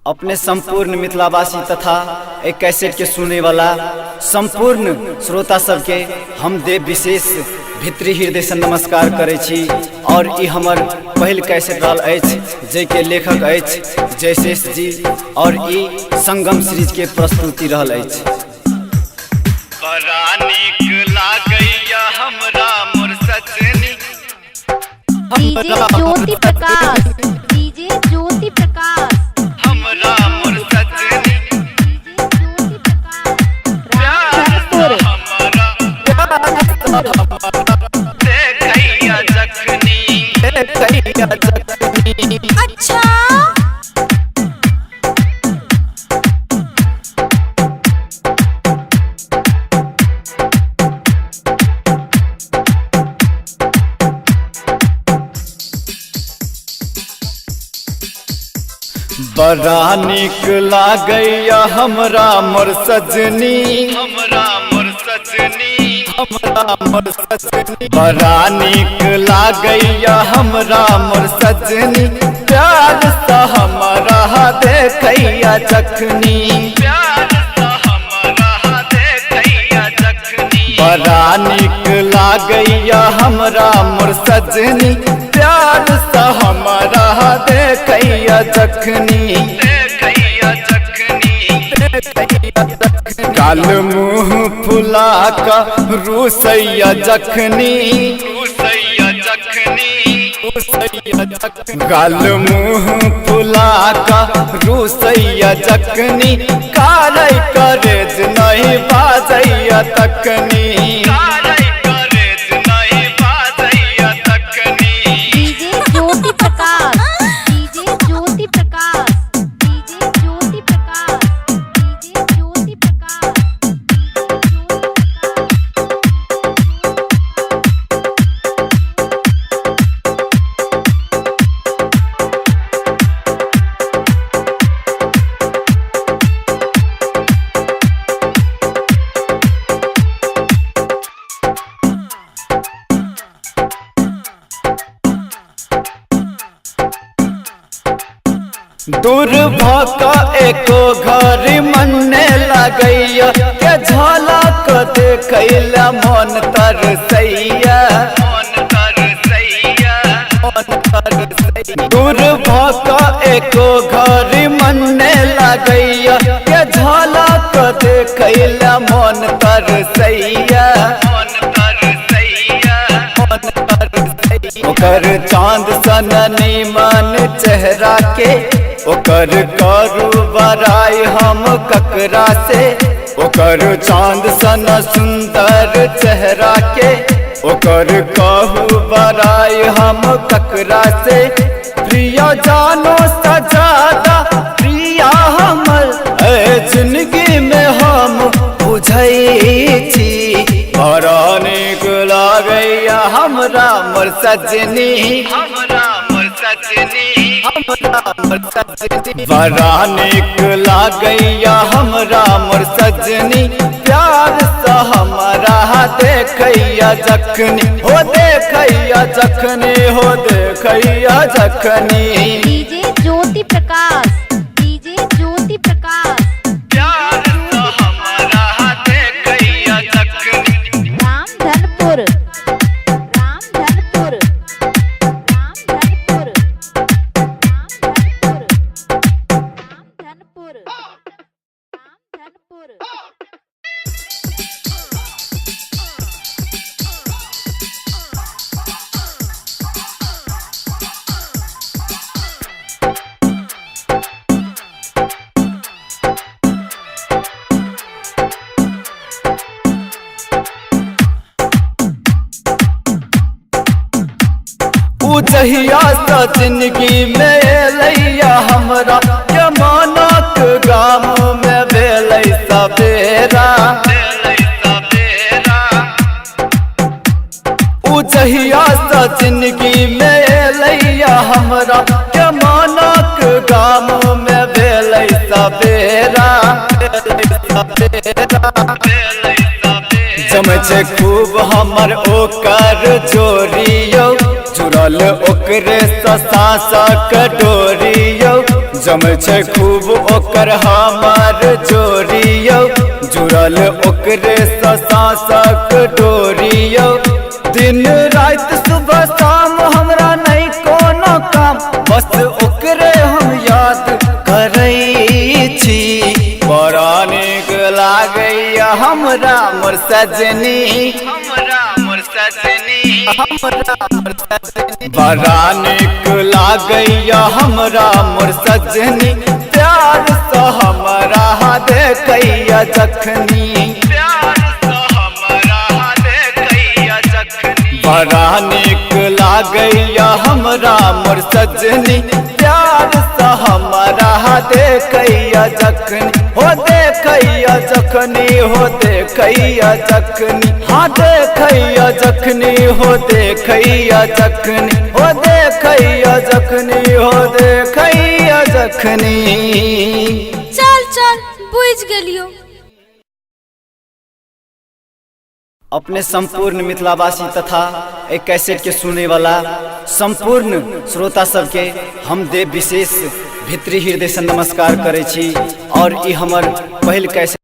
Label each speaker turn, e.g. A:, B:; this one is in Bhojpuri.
A: अपने संपूर्ण मिथिलावासी तथा एक कैसेट के सुने वाला संपूर्ण श्रोता सबके हम देव विशेष भित्री हृदय से नमस्कार करे छी। और ई हमर पहल कैसेट रहल अछि जेके लेखक अछि जयशेष जी और ई संगम सीरीज के प्रस्तुति रहल अछि।
B: बड़ा नीक लागैया हमरा मोर सजनी
C: डीजे ज्योति प्रकाश, डीजे ज्योति प्रकाश,
B: हमरा मोर सजनी
C: रामधनपुर,
B: देखैया जखनी
C: अच्छा
A: बड़ा नीक लागैया हमरा मोर सजनी,
B: हमरा मोर सजनी
A: हमरा मोर सजनी, बड़ा नीक लागैया हमरा मोर सजनी, प्यार सा हमरा देखैया जखनी,
B: प्यार सा हमरा देखैया जखनी
A: बड़ा नीक लागैया हमरा मोर सजनी, प्यार सा हमरा देखैया जखनी,
B: देखैया जखनी
A: काल मुँह फुला का रूसैया जखनी,
B: रूसैया जखनी
A: गाल मुँह फुला का रूसैया जखनी, काले करेज नहीं बाजैया तकनी,
B: कालै करेज नहीं बाजैया तकनी
C: DJ Jyoti Prakash, DJ Jyoti Prakash, DJ Jyoti Prakash, DJ Jyoti Prakash,
A: दूर भाका एको घर मनने लगैया के झलक देखैला मन तरसैया,
B: मन तरसैया
A: मन तरसैया। दूर भाका एको घर मनने लगैया के झलक देखैला मन तरसैया,
B: मन तरसैया
A: मन तरसैया। ओकर चांद सन नीमन चेहरा के ओकर करू बड़ाई हम ककरा से, ओकर चांद सन सुंदर चेहरा के ओकर कहू बड़ाई हम ककरा से, प्रिया जानो सजादा प्रिया हमर जिंदगी में हम बुझै छी, बड़ा नीक लागैया हमरा मोर सजनी,
B: हमरा मोर सजनी
A: हमरा मोर सजनी, बड़ा नीक लागैया हमरा मोर सजनी, प्यार सा हमरा देखैया जखनी, हो देखैया जखनी, हो देखैया जखनी।
C: डीजे ज्योति प्रकाश, डीजे ज्योति प्रकाश,
B: प्यार सा हमरा देखैया जखनी
C: रामधनपुर, रामधनपुर, रामधनपुर, रामधनपुर, रामधनपुर, रामधनपुर।
A: जहिया सा जिंदगी में लैया हमरा के मानक गाम में भेलै सवेरा,
B: बेलै सवेरा
A: जहिया सा जिंदगी में लैया हमरा के मानक गाम में भेलै सवेरा,
B: बेलै सवेरा
A: जमै छै खूब हमर ओकर जोड़ियो, जुड़ल ओकरे सासा कटोरियो, जमै छै खूब ओकर हमर जोड़ियौ, जुड़ल ओकरे सांसक डोरियौ। दिन रात सुबह शाम हमरा नहीं कोनो काम, बस ओकरे हम याद करै छी। बड़ा नीक लागैया हमरा मोर सजनी,
B: हमरा मोर सजनी,
A: बड़ा नीक लागैया हमरा मोर सजनी। प्यार से हमरा देखैया जखनी,
B: प्यार से हमरा देखैया जखनी।
A: बड़ा नीक लागैया हमरा मोर सजनी। प्यार से हमरा देखैया जखनी, हो देखैया जखनी, हो देखैया जखनी, हाँ देखैया जखनी, हो देखैया जखनी, हो देखैया जखनी, हो देखैया जखनी।
D: चल चल बुझ गेलियो।
A: अपने संपूर्ण मिथिलावासी तथा एक कैसेट के सुने वाला संपूर्ण श्रोता सबके हम देव विशेष भित्री हृदय से नमस्कार करे छी। और ई हमर पहिल कैसेट